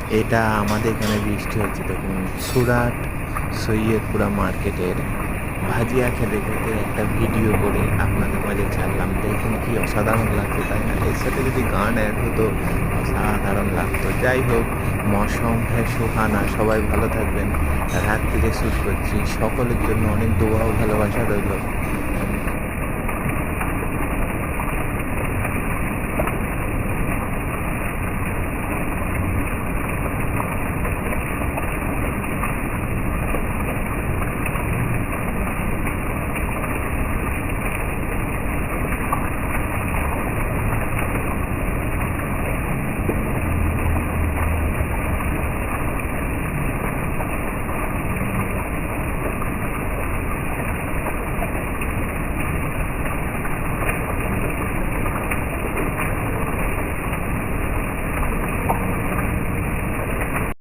এটা আমাদের এখানে বৃষ্টি হচ্ছে। দেখুন, সুরাট সৈয়দপুরা মার্কেটের ভাজিয়া খেতে খেতে একটা ভিডিও করে আপনাদের মাঝে ছাড়লাম। দেখুন কি অসাধারণ লাগছে, তাই না? এর সাথে যদি গান অ্যাড হতো অসাধারণ লাগতো। যাই হোক, মৌসম হ্যাঁ সুহানা। সবাই ভালো থাকবেন। রাত থেকে শ্যুট করছি, সকলের জন্য অনেক দোয়া ও ভালোবাসা রইল।